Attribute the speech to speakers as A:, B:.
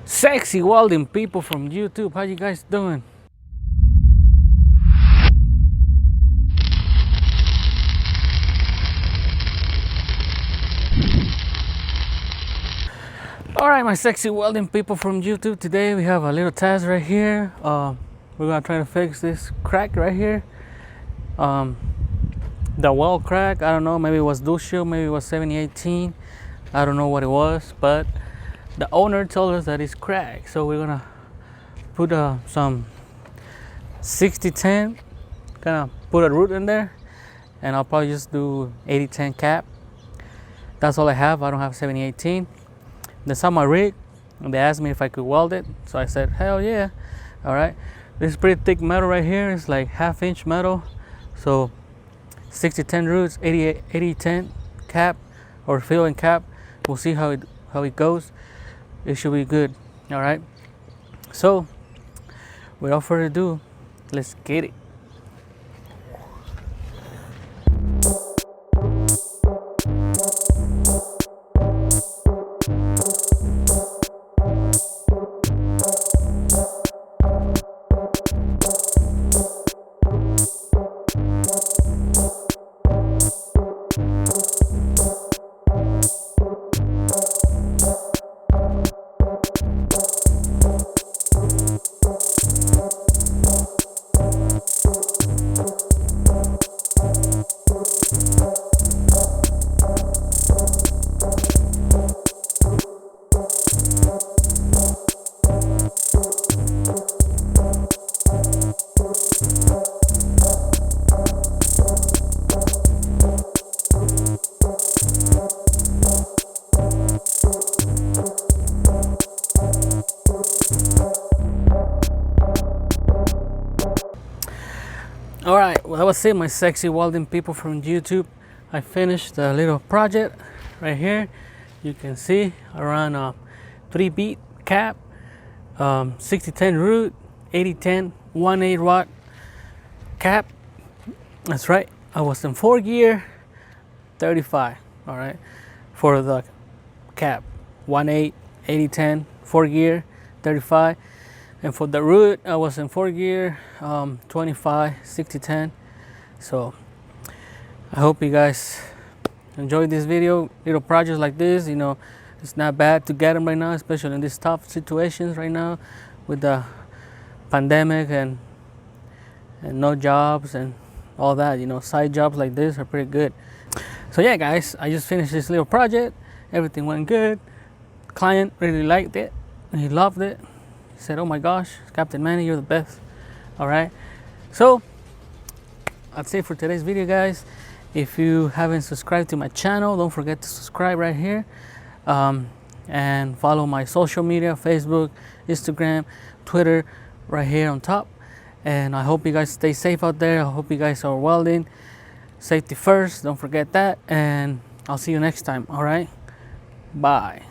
A: Sexy welding people from YouTube, how you guys doing? All right, my sexy welding people from YouTube, today we have a little test right here. We're gonna try to fix this crack right here. The weld crack, I don't know, maybe it was Ducio, maybe it was 7018. I don't know what it was, but the owner told us that it's cracked. So we're gonna put some 6010, kind of put a root in there, and I'll probably just do 8010 cap. That's all I have. I don't have 7018. They saw my rig and they asked me if I could weld it, so I said hell yeah. All right, this is pretty thick metal right here. It's like 1/2 inch metal, so 6010 roots, 8010 cap or fill and cap. We'll see how it goes. It should be good. All right, so without further ado, let's get it. All right, well, that was it, my sexy welding people from YouTube. I finished the little project right here. You can see around 3 beat cap, 6010 root, 8010 1/8 watt cap. That's right, I was in 4 gear 35. All right, for the cap, 1/8 8010 4 gear 35. And for the root, I was in 4 gear 25 6010. So I hope you guys enjoyed this video. Little projects like this, you know, it's not bad to get them right now, especially in these tough situations right now with the pandemic and no jobs and all that. You know, side jobs like this are pretty good. So yeah, guys, I just finished this little project. Everything went good. Client really liked it. He loved it. He said, oh my gosh, Captain Manny, you're the best. All right, so that's it for today's video, guys. If you haven't subscribed to my channel, don't forget to subscribe right here, and follow my social media, Facebook, Instagram, Twitter, right here on top. And I hope you guys stay safe out there. I hope you guys are welding. Safety first, don't forget that. And I'll see you next time. All right, bye.